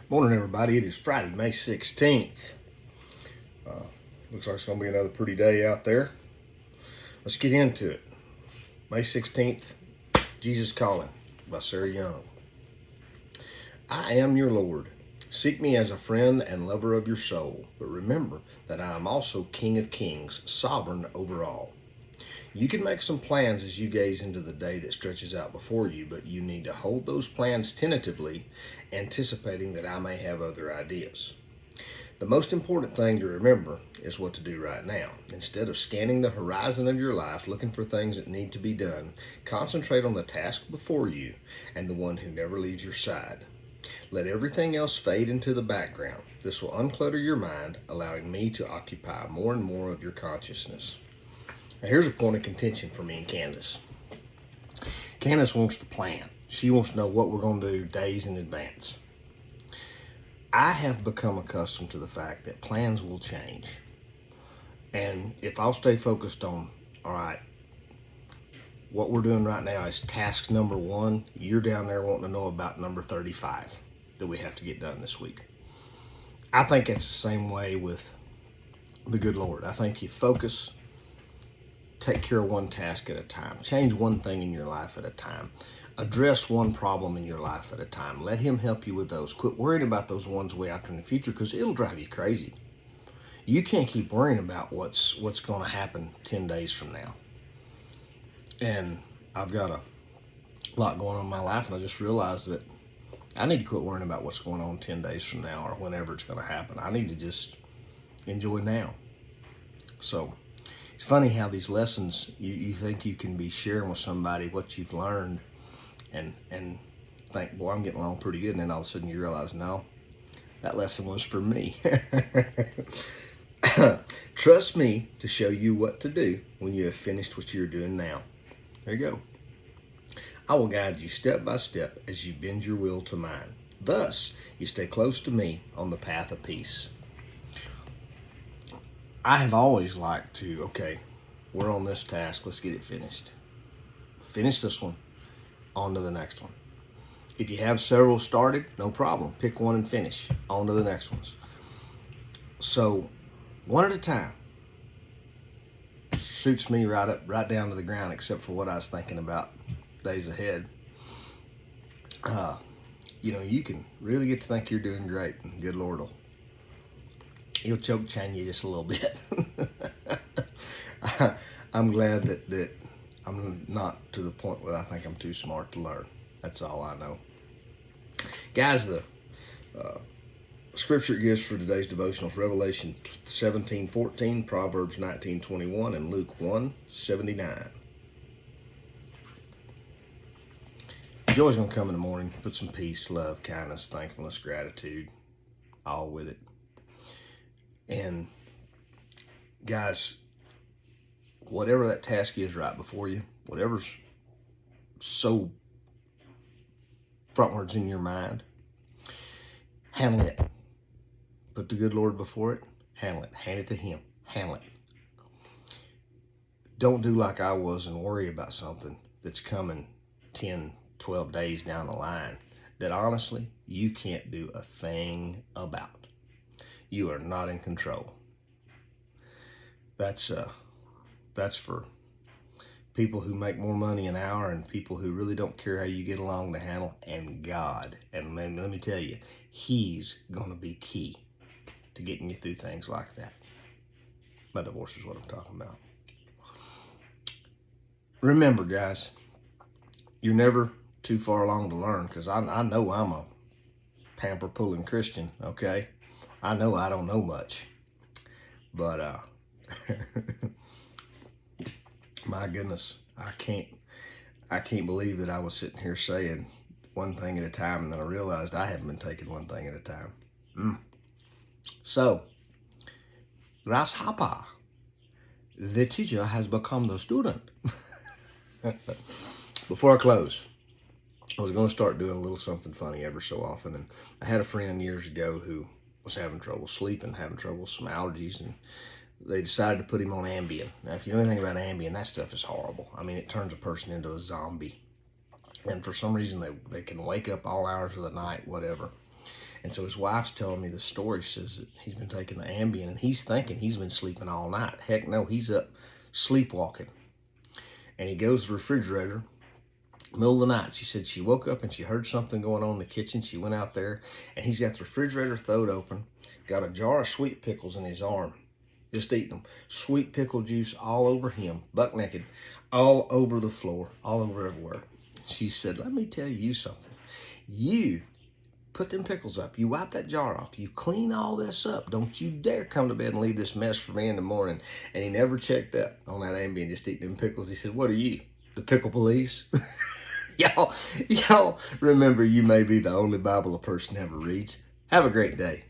Morning, everybody. It is Friday, May 16th. Looks like it's going to be another pretty day out there. Let's get into it. May 16th, Jesus Calling by Sarah Young. I am your Lord. Seek me as a friend and lover of your soul, but remember that I am also King of Kings, sovereign over all. You can make some plans as you gaze into the day that stretches out before you, but you need to hold those plans tentatively, anticipating that I may have other ideas. The most important thing to remember is what to do right now. Instead of scanning the horizon of your life looking for things that need to be done, concentrate on the task before you and the one who never leaves your side. Let everything else fade into the background. This will unclutter your mind, allowing me to occupy more and more of your consciousness. Now, here's a point of contention for me and Candace. Candace wants to plan. She wants to know what we're going to do days in advance. I have become accustomed to the fact that plans will change. And if I'll stay focused on, all right, what we're doing right now is task number 1, you're down there wanting to know about number 35 that we have to get done this week. I think it's the same way with the good Lord. I think you focus, take care of one task at a time. Change one thing in your life at a time. Address one problem in your life at a time. Let him help you with those. Quit worrying about those ones way out in the future, because it'll drive you crazy. You can't keep worrying about what's going to happen 10 days from now. And I've got a lot going on in my life, and I just realized that I need to quit worrying about what's going on 10 days from now or whenever it's going to happen. I need to just enjoy now. So it's funny how these lessons, you think you can be sharing with somebody what you've learned and think, boy, I'm getting along pretty good. And then all of a sudden you realize, no, that lesson was for me. Trust me to show you what to do when you have finished what you're doing now. There you go. I will guide you step by step as you bend your will to mine. Thus, you stay close to me on the path of peace. I have always liked to, okay, we're on this task, let's get it finished. Finish this one, on to the next one. If you have several started, no problem. Pick one and finish, on to the next ones. So, one at a time. Shoots me right down to the ground, except for what I was thinking about days ahead. You can really get to think you're doing great, and good Lord he'll choke chain you just a little bit. I'm glad that I'm not to the point where I think I'm too smart to learn. That's all I know. Guys, the scripture it gives for today's devotional is Revelation 17:14, Proverbs 19:21, and Luke 1:79. Joy's going to come in the morning, put some peace, love, kindness, thankfulness, gratitude, all with it. And guys, whatever that task is right before you, whatever's so frontwards in your mind, handle it. Put the good Lord before it, handle it. Hand it to him, handle it. Don't do like I was and worry about something that's coming 10, 12 days down the line that honestly you can't do a thing about. You are not in control. That's for people who make more money an hour and people who really don't care how you get along to handle, and God. And let me tell you, he's going to be key to getting you through things like that. My divorce is what I'm talking about. Remember, guys, you're never too far along to learn, because I know I'm a pamper-pulling Christian, okay? I know I don't know much, but my goodness, I can't believe that I was sitting here saying one thing at a time, and then I realized I haven't been taking one thing at a time. So, grasshopper, the teacher has become the student. Before I close, I was going to start doing a little something funny ever so often, and I had a friend years ago who was having trouble sleeping, having trouble with some allergies, and they decided to put him on Ambien. Now, if you know anything about Ambien, that stuff is horrible. I mean, it turns a person into a zombie. And for some reason, they can wake up all hours of the night, whatever. And so his wife's telling me the story. She says that he's been taking the Ambien, and he's thinking he's been sleeping all night. Heck no, he's up sleepwalking. And he goes to the refrigerator, middle of the night. She said she woke up and she heard something going on in the kitchen. She went out there, and he's got the refrigerator throat open, got a jar of sweet pickles in his arm, just eating them. Sweet pickle juice all over him, buck naked, all over the floor, all over everywhere. She said, let me tell you something. You put them pickles up. You wipe that jar off. You clean all this up. Don't you dare come to bed and leave this mess for me in the morning. And he never checked up on that Ambien, just eating them pickles. He said, what are you, the pickle police? Y'all remember, you may be the only Bible a person ever reads. Have a great day.